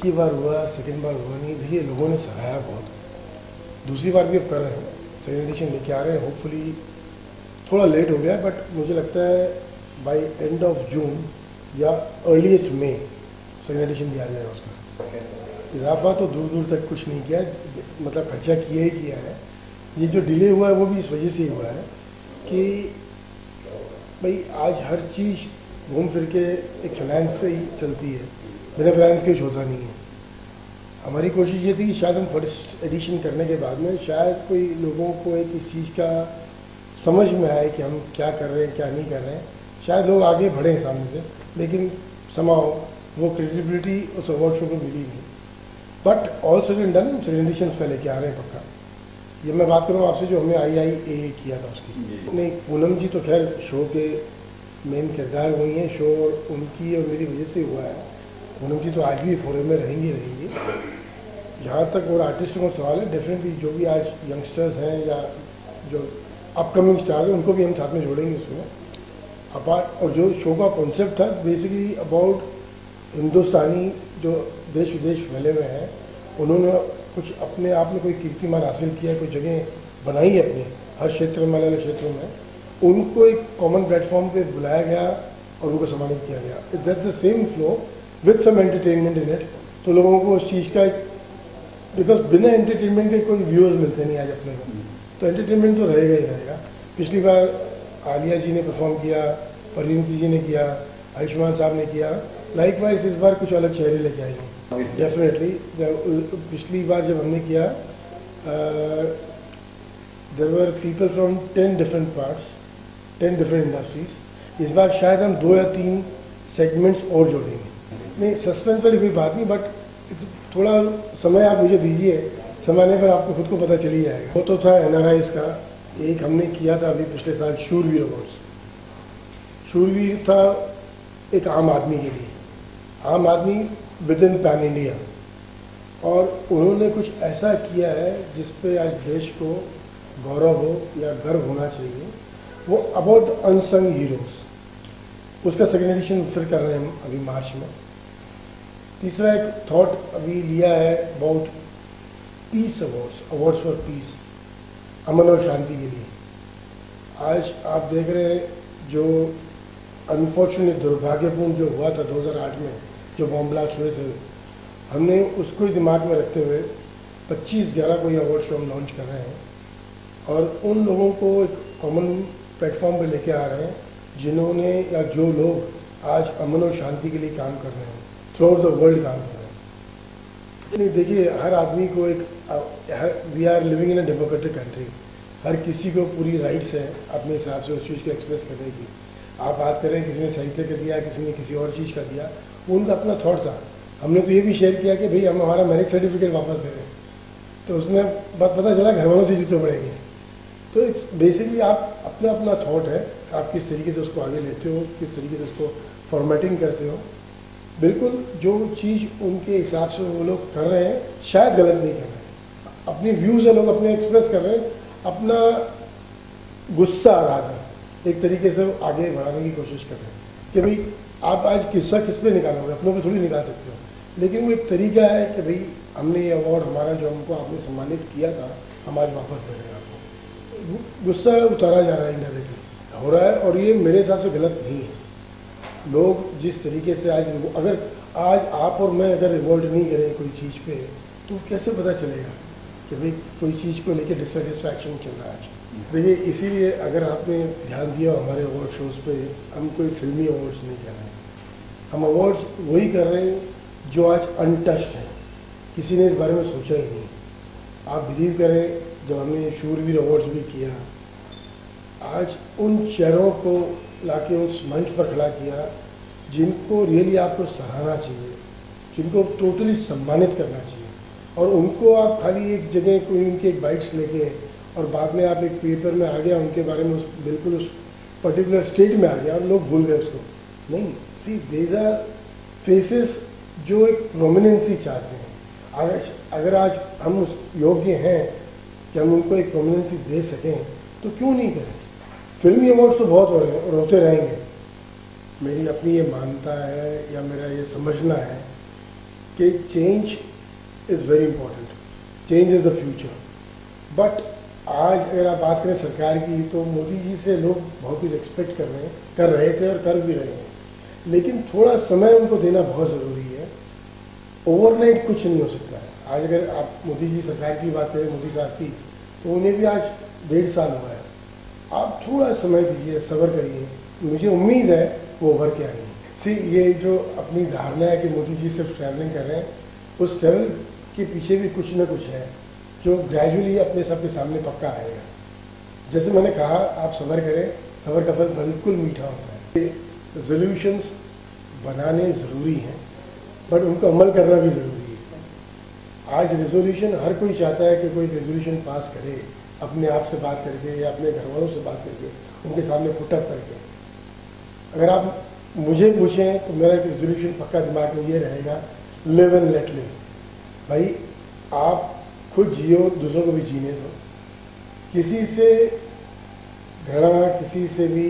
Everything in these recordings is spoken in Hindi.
एक ही बार हुआ, सेकंड बार हुआ नहीं। देखिए लोगों ने सराहा बहुत, दूसरी बार भी अब कर रहे हैं, सेकेंड एडिशन लेके आ रहे हैं। होपफुली थोड़ा लेट हो गया बट मुझे लगता है बाय एंड ऑफ जून या अर्लीस्ट मई सेकेंड एडिशन भी आ जाएगा उसका। इजाफा तो दूर दूर तक कुछ नहीं किया, मतलब खर्चा किया ही किया है। ये जो डिले हुआ है वो भी इस वजह से ही हुआ है कि भाई आज हर चीज़ घूम फिर के एक फाइनेंस से ही चलती है, बिना फाइनेंस के कुछ होता नहीं है। हमारी कोशिश ये थी कि शायद हम फर्स्ट एडिशन करने के बाद में शायद कोई लोगों को एक इस चीज़ का समझ में आए कि हम क्या कर रहे हैं क्या नहीं कर रहे हैं, शायद लोग आगे बढ़े सामने से। लेकिन समाओ वो क्रेडिबिलिटी उस अवार्ड शो को मिली नहीं। But all said and done second edition उसका लेके आ रहे हैं पक्का। ये मैं बात करूँ आपसे जो हमने IIAA किया था उसकी, नहीं पूनम जी तो खैर शो के मेन किरदार वही हैं, शो उनकी और मेरी वजह से हुआ है। पूनम जी तो आज भी फोरम में रहेंगी। जहाँ तक और आर्टिस्टों का सवाल है, डेफिनेटली जो भी आज यंगस्टर्स हैं या जो अपकमिंग स्टार हैं उनको भी हम साथ में जोड़ेंगे उसमें। अपार्ट और जो शो का कॉन्सेप्ट था बेसिकली अबाउट हिंदुस्तानी जो देश विदेश फैले हुए हैं, उन्होंने कुछ अपने आप में कोई कीर्तिमान हासिल किया, कोई जगह बनाई है अपनी हर क्षेत्र में, अलग अलग क्षेत्रों में, उनको एक कॉमन प्लेटफॉर्म पे बुलाया गया और उनको सम्मानित किया गया। That's the same flow with some entertainment in it. तो लोगों को उस चीज़ का एक, बिकॉज बिना एंटरटेनमेंट के कोई व्यूअर्स मिलते नहीं आज अपने को, तो एंटरटेनमेंट तो रहेगा ही रहेगा। पिछली बार आलिया जी ने परफॉर्म किया, परिणीति जी ने किया, आयुष्मान साहब ने किया, लाइकवाइज इस बार कुछ अलग चेहरे लेके आएंगे डेफिनेटली। पिछली बार जब हमने किया there were people from 10 different parts, 10 different industries. इस बार शायद हम 2 या 3 सेगमेंट्स और जोड़ेंगे। नहीं सस्पेंस वाली कोई बात नहीं, बट थोड़ा समय आप मुझे दीजिए, समय आने पर आपको खुद को पता चल ही जाएगा। वो तो था NRIs का, एक हमने किया था अभी पिछले साल शूरवीर अवार्ड्स। शूरवीर था एक आम आदमी के लिए, आम आदमी विद इन पैन इंडिया, और उन्होंने कुछ ऐसा किया है जिस पे आज देश को गौरव हो या गर्व होना चाहिए। वो अबाउट द अनसंग हीरोज़, उसका सेकेंड एडिशन फिर कर रहे हैं हम अभी मार्च में। तीसरा एक थॉट अभी लिया है about peace awards, awards for peace, अमन और शांति के लिए। आज आप देख रहे हैं जो अनफॉर्चुनेट दुर्भाग्यपूर्ण जो हुआ था 2008 में जो बॉम्ब ब्लास्ट हुए थे, हमने उसको ही दिमाग में रखते हुए 25/11 को ये अवार्ड शो हम लॉन्च कर रहे हैं और उन लोगों को एक कॉमन प्लेटफॉर्म पे लेके आ रहे हैं जिन्होंने या जो लोग आज अमन और शांति के लिए काम कर रहे हैं, थ्रू आउट द वर्ल्ड काम कर रहे हैं। नहीं देखिए, हर आदमी को एक, we are living in a democratic country, हर किसी को पूरी राइट्स है अपने हिसाब से उस चीज़ को एक्सप्रेस करने की। आप बात करें किसी ने साहित्य का दिया, किसी ने किसी और चीज़ का दिया, वो उनका अपना थॉट था। हमने तो ये भी शेयर किया कि भाई हम हमारा मैरिज सर्टिफिकेट वापस दे दें, तो उसमें बात पता चला घर वालों से जूते पड़ेंगे। तो इट्स बेसिकली आप अपना अपना थॉट है, आप किस तरीके से उसको आगे लेते हो, किस तरीके से उसको फॉर्मेटिंग करते हो। बिल्कुल जो चीज़ उनके हिसाब से वो लोग कर रहे हैं, शायद गलत नहीं कर रहे हैं, अपने व्यूज़ है लोग अपने एक्सप्रेस कर रहे हैं, अपना गुस्सा आराधा एक तरीके से आगे बढ़ाने की कोशिश कर रहे हैं कि भाई आप आज किस्सा किस पे निकालोगे, अपनों पे थोड़ी निकाल सकते हो। लेकिन वो एक तरीका है कि भाई हमने ये अवार्ड हमारा जो हमको आपने सम्मानित किया था हम आज वापस दे रहे हैं आपको। गुस्सा उतारा जा रहा है, इनडायरेक्टली हो रहा है, और ये मेरे हिसाब से गलत नहीं है। लोग जिस तरीके से आज, अगर आज आप और मैं अगर रिवोल्ट नहीं करें कोई चीज़ पे, तो कैसे पता चलेगा कि भाई कोई चीज़ को लेकर डिससेटिस्फैक्शन चल रहा है आज। देखिए इसीलिए अगर आपने ध्यान दिया हमारे अवार्ड शोज़ पे, हम कोई फिल्मी अवार्ड्स नहीं कर रहे हैं, हम अवार्ड्स वही कर रहे हैं जो आज अनटच्ड है, किसी ने इस बारे में सोचा ही नहीं। आप बिलीव करें, जब हमने शूरवीर अवार्ड्स भी किया, आज उन चेहरों को लाके उस मंच पर खड़ा किया जिनको रियली आपको सराहना चाहिए, जिनको टोटली सम्मानित करना चाहिए, और उनको आप खाली एक जगह कोई उनके एक बाइट्स लेके और बाद में आप एक पेपर में आ गया उनके बारे में, बिल्कुल उस पर्टिकुलर स्टेट में आ गया और लोग भूल गए उसको। नहीं, सी देज आर फेसेस जो एक प्रोमिनेंसी चाहते हैं। अगर आज हम उस योग्य हैं कि हम उनको एक प्रोमिनेंसी दे सकें तो क्यों नहीं करें। फिल्मी अवार्ड्स तो बहुत हो रहे हैं और होते रहेंगे। मेरी अपनी ये मानता है या मेरा ये समझना है कि change is very important, change is the future. But आज अगर आप बात करें सरकार की, तो मोदी जी से लोग बहुत कुछ एक्सपेक्ट कर रहे थे और कर भी रहे हैं, लेकिन थोड़ा समय उनको देना बहुत ज़रूरी है। ओवरनाइट कुछ नहीं हो सकता है। आज अगर आप मोदी जी सरकार की बात करें, मोदी साहब की, तो उन्हें भी आज 1.5 साल हुआ है। आप थोड़ा समय दीजिए, सब्र करिए, मुझे उम्मीद है वो उभर के आएंगे। ये जो अपनी धारणा है कि मोदी जी सिर्फ ट्रैवलिंग कर रहे हैं, उस ट्रैवल के पीछे भी कुछ ना कुछ है जो ग्रेजुअली अपने सबके सामने पक्का आएगा। जैसे मैंने कहा, आप सब्र करें, सब्र का फल बिल्कुल मीठा होता है। रेजोल्यूशंस बनाने ज़रूरी हैं, बट उनको अमल करना भी ज़रूरी है। आज रेजोल्यूशन हर कोई चाहता है कि कोई रेजोल्यूशन पास करे, अपने आप से बात करके या अपने घर वालों से बात करके, उनके सामने पुटअप करके। अगर आप मुझे पूछें तो मेरा एक रेजोल्यूशन पक्का दिमाग में ये रहेगा, लिव एंड लेट लिव। भाई आप खुद जियो, दूसरों को भी जीने दो। किसी से घृणा, किसी से भी,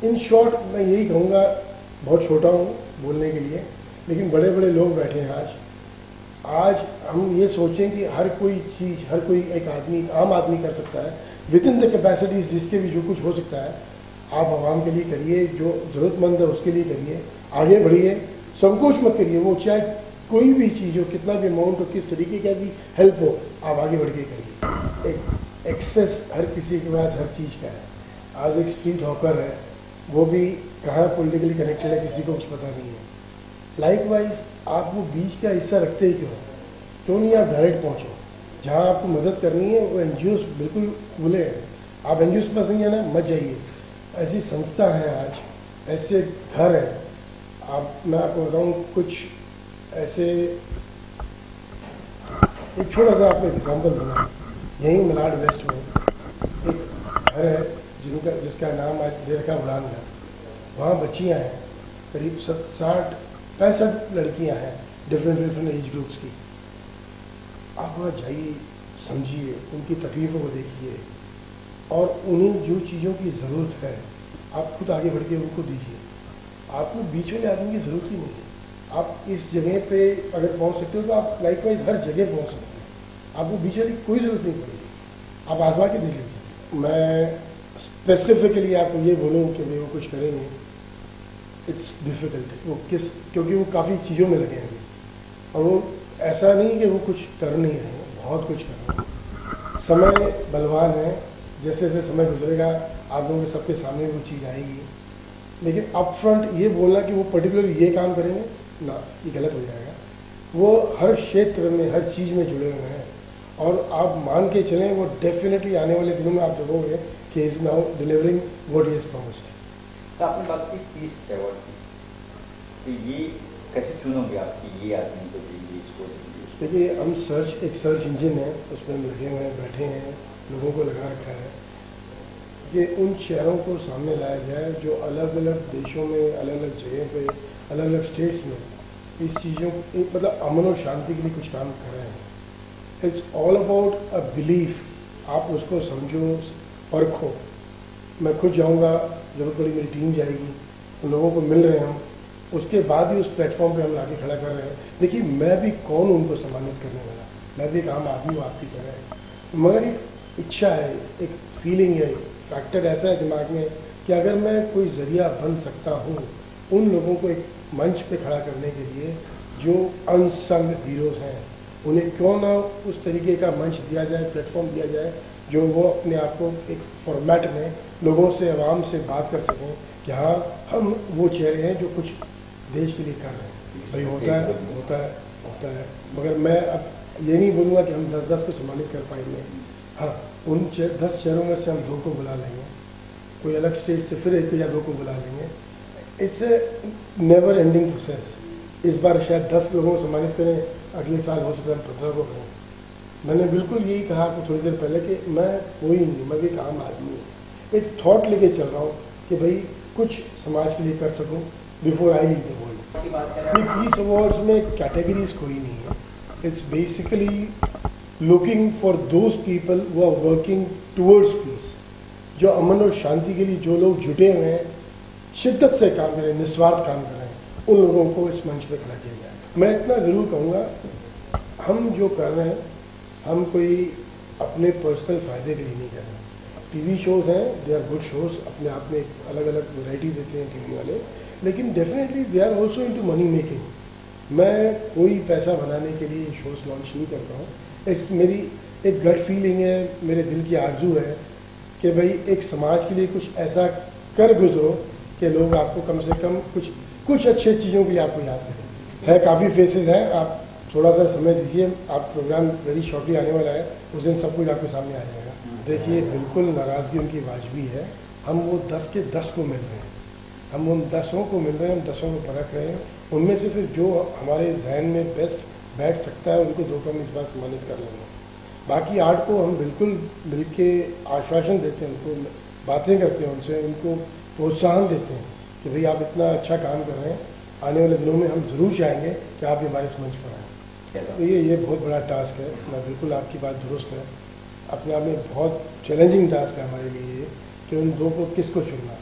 इन शॉर्ट मैं यही कहूँगा, बहुत छोटा हूँ बोलने के लिए, लेकिन बड़े बड़े लोग बैठे हैं आज हम ये सोचें कि हर कोई चीज़, हर कोई एक आदमी, आम आदमी कर सकता है विद इन द कैपेसिटीज, जिसके भी जो कुछ हो सकता है आप आवाम के लिए करिए, जो ज़रूरतमंद है उसके लिए करिए, आगे बढ़िए, संकोच मत करिए। वो चाहे कोई भी चीज़ हो, कितना भी अमाउंट हो, किस तरीके का भी हेल्प हो, आप आगे बढ़ के करिए। एक एक्सेस हर किसी के पास हर चीज़ का है। आज एक स्ट्रीट हॉकर है, वो भी कहाँ पॉलिटिकली कनेक्टेड है किसी को कुछ पता नहीं है। लाइकवाइज आप वो बीच का हिस्सा रखते ही क्यों नहीं आप डायरेक्ट पहुँचो। जहाँ आपको मदद करनी है वो NGOs बिल्कुल खुले हैं, आप NGOs के पास नहीं आना, मत जाइए। ऐसी संस्था है आज, ऐसे घर हैं। मैं आपको बताऊँ कुछ ऐसे, एक छोटा सा आपको एग्जाम्पल दूँगा। यहीं मलाड वेस्ट में एक घर है जिसका नाम आज दे रखा उड़ान घर। वहाँ बच्चियाँ हैं, करीब 60-65 लड़कियाँ हैं, डिफरेंट एज ग्रुप्स की। आप वहाँ जाइए, समझिए, उनकी तकलीफ़ों को देखिए, और उन्हें जो चीज़ों की ज़रूरत है आप खुद आगे बढ़ के उनको दीजिए। आपको बीच वाले आदमी की ज़रूरत ही नहीं है। आप इस जगह पे अगर पहुंच सकते हो तो आप लाइकवाइज हर जगह पहुंच सकते हैं। आपको बीच वाली कोई ज़रूरत नहीं पड़ेगी, आप आजमा के देख लीजिए। मैं स्पेसिफिकली आपको ये बोलूँ कि भाई वो कुछ करेंगे, इट्स डिफ़िकल्ट। वो क्योंकि वो काफ़ी चीज़ों में लगे हैं अभी, और वो ऐसा नहीं कि वो कुछ कर नहीं रहे हैं, बहुत कुछ कर रहे हैं। समय बलवान है, जैसे जैसे समय गुजरेगा आप लोगों के सबके सामने वो चीज़ आएगी। लेकिन अप फ्रंट ये बोलना कि वो पर्टिकुलर ये काम करेंगे ना, ये गलत हो जाएगा। वो हर क्षेत्र में, हर चीज़ में जुड़े हुए हैं, और आप मान के चलें वो डेफिनेटली आने वाले दिनों में आप देखोगे कि is now delivering what he has promised. तो आपने बात की पीस अवार्ड की, तो ये कैसे चुनोगे आप कि ये आदमी को देंगे, इसको देंगे? देखिए, हम एक सर्च इंजन है, उसमें हम लगे हुए हैं, बैठे हैं, लोगों को लगा रखा है कि उन चेहरों को सामने लाया जाए जो अलग अलग देशों में, अलग अलग जगह पे, अलग अलग स्टेट्स में इस चीज़ों, मतलब अमन और शांति के लिए कुछ काम कर रहे हैं। It's all about a belief. आप उसको समझो, परखो। मैं खुद जाऊंगा, जरूरत पड़ी मेरी टीम जाएगी, उन लोगों को मिल रहे हैं हम, उसके बाद ही उस प्लेटफॉर्म पे हम लाके खड़ा कर रहे हैं। देखिए, मैं भी कौन हूँ उनको सम्मानित करने वाला, मैं भी एक आम आदमी हूँ आपकी तरह, मगर एक इच्छा है, एक फीलिंग है, फैक्टर ऐसा है दिमाग में कि अगर मैं कोई ज़रिया बन सकता हूँ उन लोगों को एक मंच पे खड़ा करने के लिए जो अनसंग हीरोज़ हैं, उन्हें क्यों ना उस तरीके का मंच दिया जाए, प्लेटफॉर्म दिया जाए, जो वो अपने आप को एक फॉर्मेट में लोगों से, आवाम से बात कर सकें कि हाँ, हम वो चेहरे हैं जो कुछ देश के लिए कर रहे हैं। भाई होता है, मगर मैं अब ये नहीं बोलूँगा कि हम 10-10 को सम्मानित कर पाएंगे। हाँ, उन 10 चेहरों में से हम 2 को बुला लेंगे, कोई अलग स्टेट से फिर 1 या 2 को बुला लेंगे। It's a never ending process. इस बार शायद 10 लोगों को सम्मानित करें, अगले साल हो सकता है 15 को करें। मैंने बिल्कुल यही कहा आपको थोड़ी देर पहले कि मैं कोई नहीं, मैं एक आम आदमी हूँ। एक थॉट लेके चल रहा हूँ कि भाई कुछ समाज के लिए कर सकूँ before I leave the world. Peace awards में कैटेगरीज कोई नहीं है। It's basically looking for those people who are working towards peace, जो अमन और शांति के लिए जो लोग जुटे हुए हैं, शिद्दत से काम कर रहे हैं, निस्वार्थ काम कर रहे हैं, उन लोगों को इस मंच पर खड़ा किया जाएगा। मैं इतना ज़रूर कहूँगा, हम जो कर रहे हैं हम कोई अपने पर्सनल फ़ायदे के लिए नहीं कर रहे हैं। टीवी शोज़ हैं, दे आर गुड शोज़, अपने आप में एक अलग अलग वैरायटी देते हैं टीवी वाले, लेकिन definitely they are also into money making. मैं कोई पैसा बनाने के लिए शोज़ लॉन्च नहीं करता हूँ। इट्स मेरी एक गट फीलिंग है, मेरे दिल की आरजू है कि भाई एक समाज के लिए कुछ ऐसा कर गुजरो कि लोग आपको कम से कम कुछ अच्छी चीज़ों के लिए आपको याद करें। है काफ़ी फेसेस हैं, आप थोड़ा सा समय दीजिए, आप प्रोग्राम वेरी शॉर्टली आने वाला है, उस दिन सब कुछ आपके सामने आ जाएगा। देखिए बिल्कुल नाराज़गी उनकी वाजबी है, हम वो 10 के 10 को मिल रहे हैं, हम उन 10 को मिल रहे हैं, हम 10 को परख रहे हैं, उनमें से फिर जो हमारे जहन में बेस्ट बैठ सकता है उनको 2 को हम इस बार सम्मानित कर लेंगे। बाकी 8 को हम बिल्कुल मिल के आश्वासन देते हैं, उनको बातें करते हैं, उनसे उनको प्रोत्साहन देते हैं कि भाई आप इतना अच्छा काम कर रहे हैं, आने वाले दिनों में हम ज़रूर चाहेंगे कि आप हमारे इस मंच पर आएँ। तो ये बहुत बड़ा टास्क है, मैं बिल्कुल आपकी बात दुरुस्त है, अपने आप में बहुत चैलेंजिंग टास्क है हमारे लिए ये कि उन 2 को किसको चुनना,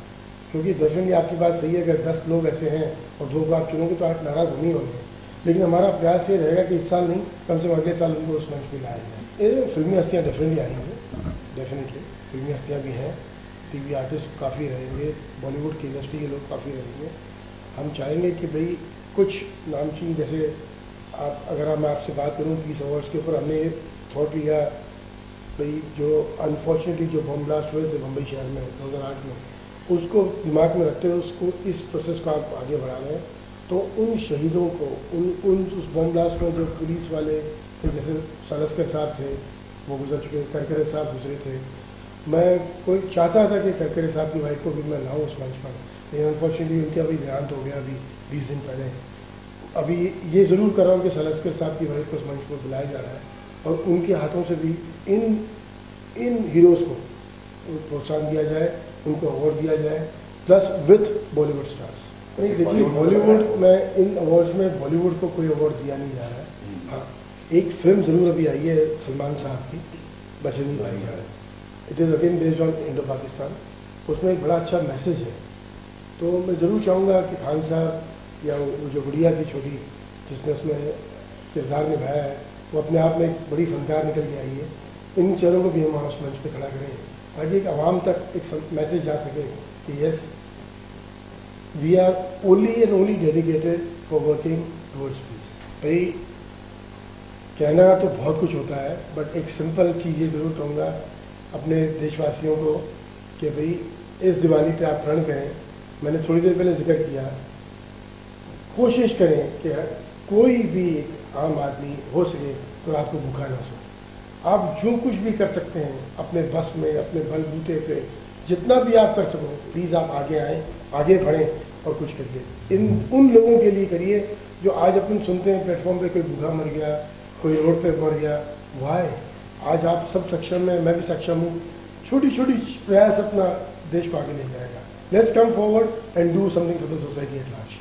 क्योंकि डेफिनेटली आपकी बात सही है, अगर 10 लोग ऐसे हैं और 2 को आप चुनोगे तो 8 नाराज़ नहीं होंगे, लेकिन हमारा प्रयास ये रहेगा कि इस साल नहीं, कम से कम अगले साल उनको उस मंच पर लाया जाए। ये फिल्मी हस्तियाँ डेफिनेटली आएंगी, डेफिनेटली फिल्मी हस्तियाँ भी हैं, टीवी आर्टिस्ट काफ़ी रहेंगे, बॉलीवुड की इंडस्ट्री के लोग काफ़ी रहेंगे। हम चाहेंगे कि भाई कुछ नामचीन, जैसे आप अगर मैं आपसे बात करूँ 30 अवार्ड्स के ऊपर, हमने ये थॉट लिया भाई जो अनफॉर्चुनेटली जो बम ब्लास्ट हुए थे मुंबई शहर में 2008 में, उसको दिमाग में रखते हुए उसको इस प्रोसेस को आप आगे बढ़ा रहे हैं। तो उन शहीदों को उस बम ब्लास्ट में जो पुलिस वाले थे, जैसे सलस्कर साहब थे वो गुजर चुके, करकरे साहब गुजरे थे, मैं कोई चाहता था कि करकरे साहब की वाइफ को भी मैं लाऊँ उस मंच पर, लेकिन अनफॉर्चुनेटली उनका अभी देहांत हो गया अभी 20 दिन पहले। अभी ये ज़रूर कर रहा हूँ कि सलस्कर साहब की वाइफ को उस मंच पर बुलाया जा रहा है और उनके हाथों से भी इन हीरोज़ को प्रोत्साहन दिया जाए, उनको अवार्ड दिया जाए, प्लस विथ बॉलीवुड स्टार्स। नहीं देखिए, बॉलीवुड में इन अवार्ड्स में बॉलीवुड को कोई अवार्ड दिया नहीं जा रहा है। हाँ, एक फिल्म ज़रूर अभी आई है सलमान साहब की, बजरंगी भाईजान, it is again based on Indo Pakistan, उसमें एक बड़ा अच्छा मैसेज है। तो मैं ज़रूर चाहूँगा कि खान साहब या वो जो गुड़िया थी छोटी जिसने उसमें किरदार निभाया है, वो अपने आप में एक बड़ी फनकार निकल के आई है, इन चेहरों को भी हम उस मंच पर खड़ा करें ताकि एक आवाम तक एक मैसेज जा सके कि yes we are only and only dedicated for working towards peace. भाई कहना तो बहुत कुछ होता है, बट एक सिंपल चीज़ ये ज़रूर कहूँगा अपने देशवासियों को कि भाई इस दिवाली पे आप प्रण करें, मैंने थोड़ी देर पहले जिक्र किया, कोशिश करें कि कोई भी आम आदमी हो सके तो रात को भूखा ना सो। आप जो कुछ भी कर सकते हैं अपने बस में, अपने बलबूते पे, जितना भी आप कर सको, प्लीज़ आप आगे आएँ, आगे बढ़ें और कुछ करिए। उन लोगों के लिए करिए जो आज अपन सुनते हैं प्लेटफॉर्म पे कोई भूखा मर गया, कोई रोड पे मर गया। वाई आज आप सब सक्षम हैं, मैं भी सक्षम हूँ, छोटी छोटी प्रयास अपना देश को आगे ले जाएगा। Let's come forward and do something for the society at large.